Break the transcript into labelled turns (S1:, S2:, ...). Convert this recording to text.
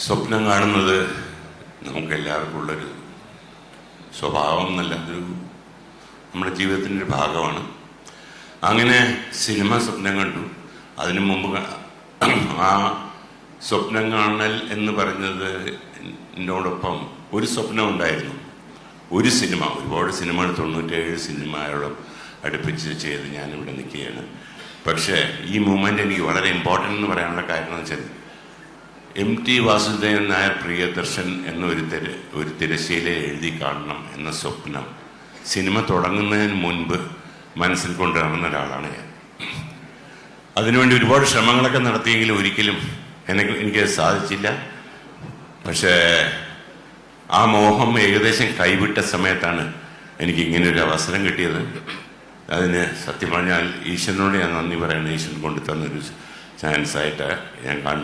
S1: സ്വപ്നം കാണുന്നത് നമുക്കെല്ലാവർക്കും ഉള്ളൊരു സ്വഭാവം എന്നല്ല, അതൊരു നമ്മുടെ ജീവിതത്തിൻ്റെ ഒരു ഭാഗമാണ്. അങ്ങനെ സിനിമ സ്വപ്നം കണ്ടു. അതിനു മുമ്പ് ആ സ്വപ്നം കാണൽ എന്ന് പറഞ്ഞത് എന്നോടൊപ്പം ഒരു സ്വപ്നം ഉണ്ടായിരുന്നു. ഒരു സിനിമ, ഒരുപാട് സിനിമകൾ 97 സിനിമയോളം അടുപ്പിച്ച് ചെയ്ത് ഞാനിവിടെ നിൽക്കുകയാണ്. പക്ഷേ ഈ മൂമെൻ്റ് എനിക്ക് വളരെ ഇമ്പോർട്ടൻ്റ് എന്ന് പറയാനുള്ള കാര്യം എന്ന് വെച്ചാൽ MT വാസുദേവൻ നായർ പ്രിയദർശൻ ഒരു തിരശ്ശീല എഴുതി കാണണം എന്ന സ്വപ്നം സിനിമ തുടങ്ങുന്നതിന് മുൻപ് മനസ്സിൽ കൊണ്ടു നടന്ന ഒരാളാണ് ഞാൻ. അതിനുവേണ്ടി ഒരുപാട് ശ്രമങ്ങളൊക്കെ നടത്തിയെങ്കിലും ഒരിക്കലും എനിക്ക് സാധിച്ചില്ല. പക്ഷേ ആ മോഹം ഏകദേശം കൈവിട്ട സമയത്താണ് എനിക്ക് ഇങ്ങനൊരു അവസരം കിട്ടിയത്. അതിന് സത്യം പറഞ്ഞാൽ ഈശ്വരനോട് ഞാൻ നന്ദി പറയുന്നത്. ഈശ്വരൻ കൊണ്ടു തന്നൊരു ചാൻസായിട്ട് ഞാൻ കാണുന്നു.